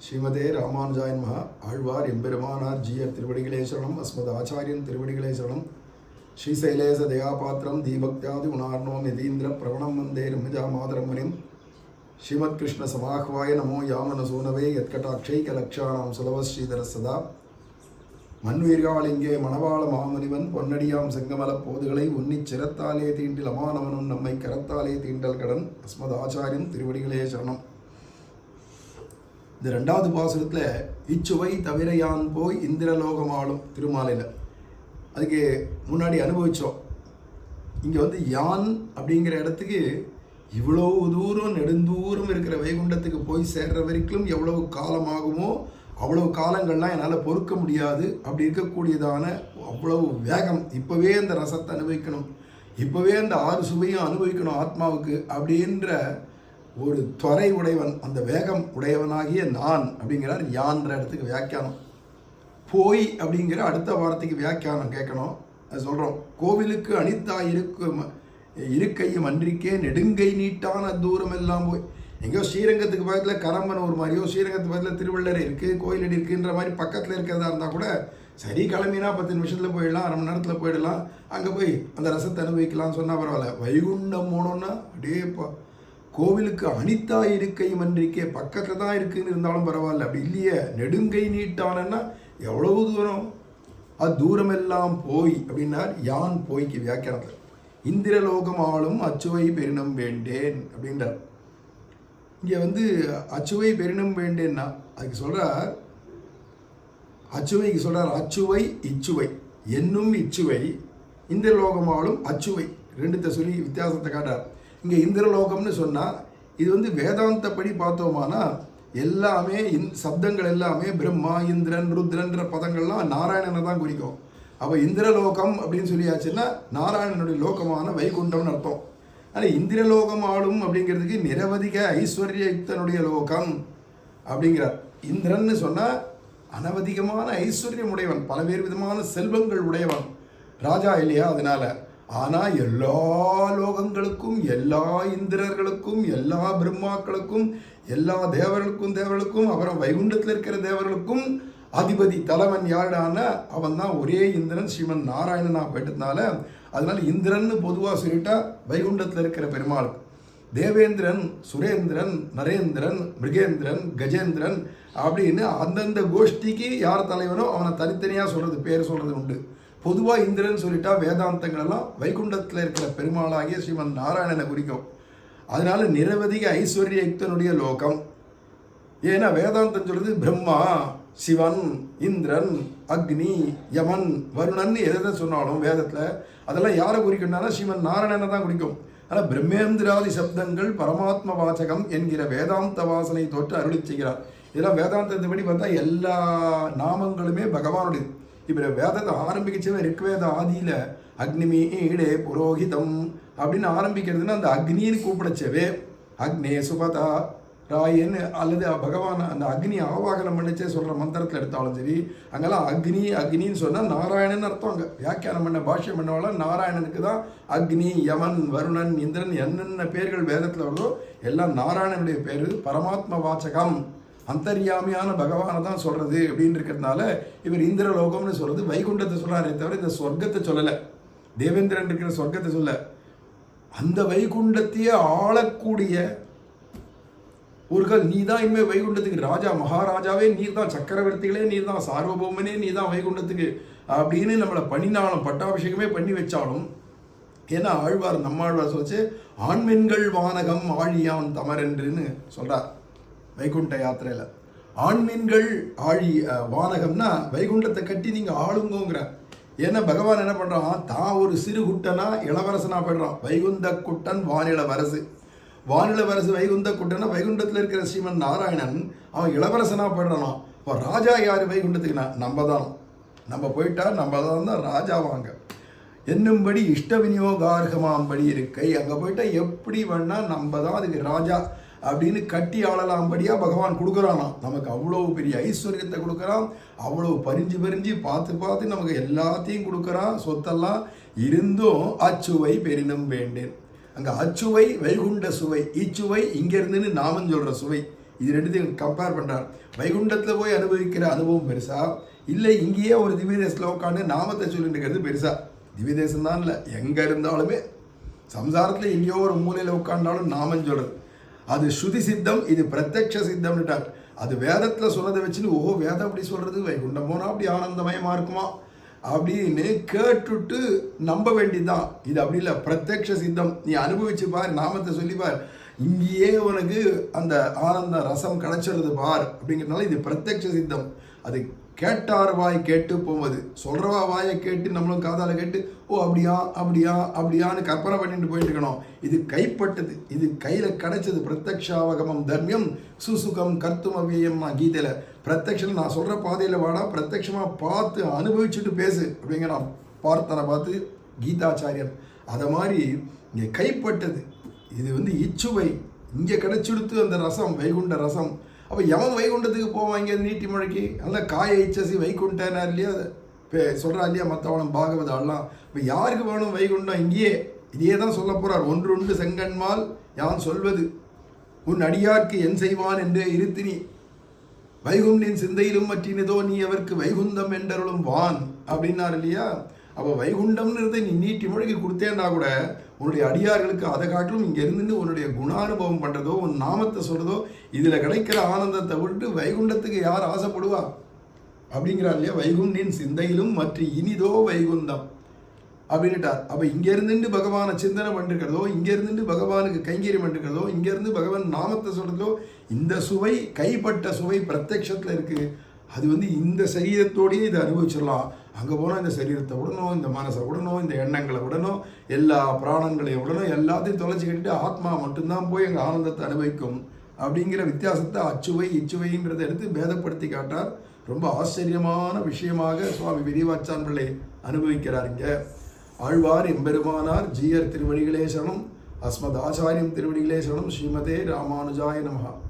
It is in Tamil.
ஸ்ரீமதே ராமானுஜாய நமஹ. ஆழ்வார் எம்பெருமானார் ஜீயர் திருவடிகளே சரணம். அஸ்மத் ஆச்சாரியன் திருவடிகளே சரணம். ஸ்ரீசைலேச தயாபாத்திரம் தீபக்தியாதி குணார்ணவம் யதீந்திர பிரவணம் வந்தே ரம்யஜா மாதரம் முனிம். ஸ்ரீமத் கிருஷ்ண சமாஹ்வாய நமோ யாமன சூனவே யத்கடாட்சைக லக்ஷாணாம் சுலவஸ்ரீதர சதா. மண்வீர்காலிங்கே மணவாள மாமுனிவன் பொன்னடியாம் செங்கமல போதுகளை உன்னிச் சிரத்தாலே தீண்டில் அமானவனும் நம்மை கரத்தாலே தீண்டல் கடன். அஸ்மத் ஆச்சாரியன் திருவடிகளே சரணம். இந்த ரெண்டாவது பாசுரத்தில் இச்சுவை தவிர யான் போய் இந்திரலோகம் ஆளும் திருமாலையில் அதுக்கு முன்னாடி அனுபவித்தோம். இங்கே யான் அப்படிங்கிற இடத்துக்கு இவ்வளோ தூரம் நெடுந்தூரம் இருக்கிற வைகுண்டத்துக்கு போய் சேர்ற வரைக்கும் எவ்வளவு காலம் ஆகுமோ அவ்வளவு காலங்கள்லாம் என்னால் பொறுக்க முடியாது. அப்படி இருக்கக்கூடியதான அவ்வளவு வேகம், இப்போவே அந்த ரசத்தை அனுபவிக்கணும், இப்போவே அந்த 6 சுவையும் அனுபவிக்கணும் ஆத்மாவுக்கு அப்படின்ற ஒரு துறை உடையவன், அந்த வேகம் உடையவனாகிய நான் அப்படிங்கிறார். யான்ற இடத்துக்கு வியாக்கியானம். போய் அப்படிங்கிற அடுத்த வார்த்தைக்கு வியாக்கியானம் கேட்கணும். அது சொல்கிறோம். கோவிலுக்கு அனித்தா இருக்கையும் அன்றிக்கே நெடுங்கை நீட்டான தூரம் எல்லாம் போய் எங்கேயோ ஸ்ரீரங்கத்துக்கு பக்கத்தில் கரம்பன் ஒரு மாதிரியோ ஸ்ரீரங்கத்துக்கு பக்கத்தில் திருவள்ளரை இருக்குது, கோயில் இருக்குன்ற மாதிரி பக்கத்தில் இருக்கிறதா இருந்தால் கூட சரி, கிளம்பினா 10 நிமிஷத்தில் போயிடலாம், 1/2 மணி நேரத்தில் போயிடலாம், அங்கே போய் அந்த ரசத்தை அனுபவிக்கலாம்னு சொன்னால் பரவாயில்ல. வைகுண்டம் போனோன்னா அப்படியேப்பா கோவிலுக்கு அனித்தா இருக்கையும் அன்றிக்கே பக்கத்தில் தான் இருக்குன்னு இருந்தாலும் பரவாயில்ல. அப்படி இல்லையே, நெடுங்கை நீட்டானன்னா எவ்வளவு தூரம், அது தூரமெல்லாம் போய் அப்படின்னார். யான் போய்க்கு வியாக்கியானத்தில் இந்திரலோகம் ஆளும் அச்சுவை பெரினும் வேண்டேன் அப்படின்றார். இங்கே அச்சுவை பெரினும் வேண்டேன்னா அதுக்கு சொல்கிறார், அச்சுவைக்கு சொல்கிறார். அச்சுவை இச்சுவை என்னும் இச்சுவை இந்திரலோகமாலும் அச்சுவை ரெண்டுத்தை சொல்லி வித்தியாசத்தை காட்டார். இங்கே இந்திரலோகம்னு சொன்னால் இது வேதாந்தப்படி பார்த்தோமானா எல்லாமே சப்தங்கள் எல்லாமே பிரம்மா இந்திரன் ருத்ரன்ற பதங்கள்லாம் நாராயணனை தான் குறிக்கும். அப்போ இந்திரலோகம் அப்படின்னு சொல்லியாச்சுன்னா நாராயணனுடைய லோகமான வைகுண்டம்னு அர்த்தம். ஆனால் இந்திரலோகம் ஆளும் அப்படிங்கிறதுக்கு நிரவதிக ஐஸ்வர்யயுக்தனுடைய லோகம் அப்படிங்கிறார். இந்திரன்னு சொன்னால் அனவதிகமான ஐஸ்வர்யம் உடையவன், பலவேறு விதமான செல்வங்கள் உடையவன், ராஜா இல்லையா? அதனால ஆனால் எல்லா லோகங்களுக்கும் எல்லா இந்திரர்களுக்கும் எல்லா பிரம்மாக்களுக்கும் எல்லா தேவர்களுக்கும் அப்புறம் வைகுண்டத்தில் இருக்கிற தேவர்களுக்கும் அதிபதி தலைவன் யாருடான அவன் தான் ஒரே இந்திரன், ஸ்ரீமன் நாராயணனா போயிட்டதுனால அதனால இந்திரன்னு பொதுவாக சொல்லிட்டா வைகுண்டத்தில் இருக்கிற பெருமாள். தேவேந்திரன், சுரேந்திரன், நரேந்திரன், மிருகேந்திரன், கஜேந்திரன் அப்படின்னு அந்தந்த கோஷ்டிக்கு யார் தலைவனோ அவனை தனித்தனியாக சொல்கிறது, பேர் சொல்கிறது உண்டு. பொதுவாக இந்திரன் சொல்லிட்டா வேதாந்தங்கள் எல்லாம் வைகுண்டத்தில் இருக்கிற பெருமாளாகிய ஸ்ரீமன் நாராயணனை குறிக்கும். அதனால நிரவதிக ஐஸ்வர்ய யுக்தனுடைய லோகம். ஏன்னா வேதாந்தம் சொல்றது பிரம்மா, சிவன், இந்திரன், அக்னி, யமன், வருணன் எதை சொன்னாலும் வேதத்தில் அதெல்லாம் யாரை குறிக்கணும்னா ஸ்ரீமன் நாராயணனை தான் குறிக்கும். ஆனால் பிரம்மேந்திராதி சப்தங்கள் பரமாத்ம வாசகம் என்கிற வேதாந்த வாசனை தோற்று அருளி செய்கிறார். இதெல்லாம் வேதாந்தத்தின்படி பார்த்தா எல்லா நாமங்களுமே பகவானுடைய. இப்போ வேதத்தை ஆரம்பிக்கச்சவே ரிக்வேத ஆதியில் அக்னிமீடே புரோஹிதம் அப்படின்னு ஆரம்பிக்கிறதுனா அந்த அக்னின்னு கூப்பிடச்சவே அக்னே சுபதா ராயன்னு அல்லது பகவான் அந்த அக்னி ஆவாகனம் பண்ணிச்சே சொல்கிற மந்திரத்தில் எடுத்தாலும் சரி, அங்கெல்லாம் அக்னி அக்னின்னு சொன்னால் நாராயணன் அர்த்தம். அங்கே வியாக்கியானம் பண்ண பாஷ்யம் பண்ணவாலும் நாராயணனுக்கு தான் அக்னி, யமன், வருணன், இந்திரன் என்னென்ன பேர்கள் வேதத்தில் வருதோ எல்லாம் நாராயணனுடைய பேர். பரமாத்ம வாச்சகம் அந்தர்யாமியான பகவானை தான் சொல்கிறது அப்படின்னு இருக்கிறதுனால இவர் இந்திரலோகம்னு சொல்கிறது வைகுண்டத்தை சொல்கிறாரே தவிர இந்த சொர்க்கத்தை சொல்லலை. தேவேந்திரன் இருக்கிற சொர்க்கத்தை சொல்ல, அந்த வைகுண்டத்தையே ஆளக்கூடிய ஒருகள் நீ தான் இனிமேல் வைகுண்டத்துக்கு ராஜா, மகாராஜாவே நீர் தான், சக்கரவர்த்திகளே நீர் தான், சார்வபௌமனே நீ தான் வைகுண்டத்துக்கு அப்படின்னு நம்மளை பண்ணினாலும் பட்டாபிஷேகமே பண்ணி வச்சாலும், ஏன்னா ஆழ்வார் நம்மாழ்வார் சொல்லிச்சு ஆண்மென்கள் வானகம் ஆழியான் தமரென்றுன்னு சொல்கிறார் வைகுண்ட யாத்திரையில். ஆண்மீன்கள் ஆழி வானகம்னா வைகுண்டத்தை கட்டி நீங்கள் ஆளுங்கோங்கிற. ஏன்னா பகவான் என்ன பண்ணுறான், தான் ஒரு சிறு குட்டனா இளவரசனா போய்டுறான். வைகுந்த குட்டன் வானிளவரசு, வானிளவரசு வைகுந்த குட்டனா வைகுண்டத்தில் இருக்கிற ஸ்ரீமன் நாராயணன் அவன் இளவரசனா போய்டுறான். இப்போ ராஜா யார் வைகுண்டத்துக்குனா நம்ம தான். நம்ம போயிட்டா நம்ம தான் ராஜாவாங்க என்னும்படி இஷ்ட விநியோகார்கமாம்படி இருக்கை. அங்கே போயிட்டா எப்படி வேணா நம்ம தான் அதுக்கு ராஜா அப்படின்னு கட்டி ஆளலாம்படியாக பகவான் கொடுக்குறானா. நமக்கு அவ்வளோ பெரிய ஐஸ்வர்யத்தை கொடுக்குறான், அவ்வளோ பறிஞ்சு பார்த்து நமக்கு எல்லாத்தையும் கொடுக்குறான். சொத்தெல்லாம் இருந்தும் அச்சுவை பெரினும் வேண்டேன். அங்கே அச்சுவை வைகுண்ட சுவை, இச்சுவை இங்கேருந்துன்னு நாமம் சொல்கிற சுவை. இது ரெண்டுத்தையும் கம்பேர் பண்ணுறார். வைகுண்டத்தில் போய் அனுபவிக்கிற அனுபவம் பெருசா, இல்லை இங்கேயே ஒரு திவ்ய தேசத்தில் உட்காந்து நாமத்தை சொல்லிட்டு இருக்கிறது பெருசா? திவ்ய தேசம் தான் இல்லை, எங்கே இருந்தாலுமே சம்சாரத்தில் எங்கேயோ ஒரு மூலையில் உட்காண்டாலும் நாமம் சொல்கிறது அது ஸ்ருதி சித்தம், இது பிரத்யக்ஷ சித்தம்னுட்டார். அது வேதத்தில் சொல்றதை வச்சுன்னு வேதம் அப்படி சொல்கிறது, வைகுண்டம் போனால் அப்படி ஆனந்தமயமாக இருக்குமா அப்படின்னு கேட்டுட்டு நம்ப வேண்டியதுதான். இது அப்படி இல்லை, பிரத்யக்ஷ சித்தம். நீ அனுபவிச்சு பார், நாமத்தை சொல்லி பார், இங்கேயே உனக்கு அந்த ஆனந்த ரசம் கிடைச்சிருது பார் அப்படிங்கிறதுனால இது பிரத்யக்ஷ சித்தம். அது கேட்டார் வாய் கேட்டு போவது, சொல்கிறவா வாயை கேட்டு நம்மளும் காதால் கேட்டு அப்படியா அப்படியா அப்படியான்னு கற்பனை பண்ணிட்டு போயிட்டு இருக்கணும். இது கைப்பட்டது, இது கையில் கிடைச்சது. பிரத்யக்ஷாவகமம் தர்மியம் சுசுகம் கர்த்தும் அவ்வியம். கீதையில் பிரத்யக்ஷம் நான் சொல்கிற பாதையில் வாடா, பிரத்யக்ஷமாக பார்த்து அனுபவிச்சுட்டு பேசு அப்படிங்கிற பார்த்தனை பார்த்து கீதாச்சாரியர். அதை மாதிரி இங்கே கைப்பட்டது. இது இச்சுவை இங்கே கிடைச்சிடுத்து அந்த ரசம், வைகுண்ட ரசம். அப்போ எவன் வைகுண்டத்துக்கு போவான் இங்கே நீட்டி முழக்கி? நல்லா காய இச்சசி வைகுண்டனா இல்லையா சொல்கிறா இல்லையா மற்றவனும் பாகவதாலாம். இப்போ யாருக்கு வேணும் வைகுண்டம்? இங்கேயே இதே தான் சொல்ல போகிறார். ஒன்று செங்கன்மால் யான் சொல்வது உன் அடியார்க்கு என் செய்வான் என்று இருத்தினி வைகுண்டின் சிந்தையிலும் மற்றினதோ நீ அவருக்கு வைகுந்தம் என்றருளும் வான் அப்படின்னார் இல்லையா. அப்போ வைகுண்டம்ன்றதை நீ நீட்டி முழக்கி கொடுத்தேன்னா கூட உன்னுடைய அடியார்களுக்கு அதை காட்டிலும் இங்கே இருந்து உன்னுடைய குணானுபவம் பண்ணுறதோ, உன் நாமத்தை சொல்கிறதோ, இதில் கிடைக்கிற ஆனந்தத்தை விட்டு வைகுண்டத்துக்கு யார் ஆசைப்படுவா அப்படிங்கிறார் இல்லையா. வைகுண்டின் சிந்தையிலும் மற்ற இனிதோ வைகுந்தம் அப்படின்ட்டார். அப்போ இங்கேருந்து பகவானை சிந்தனை பண்ணிருக்கிறதோ, இங்கேருந்து பகவானுக்கு கைங்கரியம் பண்ணிருக்கிறதோ, இங்கேருந்து பகவான் நாமத்தை சொல்கிறதோ, இந்த சுவை கைப்பட்ட சுவை பிரத்யக்ஷத்தில் இருக்குது. அது இந்த சரீரத்தோடையே இதை அனுபவிச்சிடலாம். அங்கே போனால் இந்த சரீரத்தை விடணும், இந்த மனசை விடணும், இந்த எண்ணங்களை விடணும், எல்லா பிராணங்களையும் விடணும், எல்லாத்தையும் தொலைச்சி கட்டிட்டு ஆத்மா மட்டும்தான் போய் எங்கள் ஆனந்தத்தை அனுபவிக்கும் அப்படிங்கிற வித்தியாசத்தை அச்சுவை இச்சுவைன்றதை எடுத்து பேதப்படுத்தி காட்டார். ரொம்ப ஆச்சரியமான விஷயமாக சுவாமி பெரியவாச்சான் பிள்ளை அனுபவிக்கிறாருங்க. ஆழ்வார் எம்பெருமானார் ஜீயர் திருவடிகளே சரணம். அஸ்மத் ஆச்சாரியம் திருவடிகளே சரணம். ஸ்ரீமதே ராமானுஜாய நமஹா.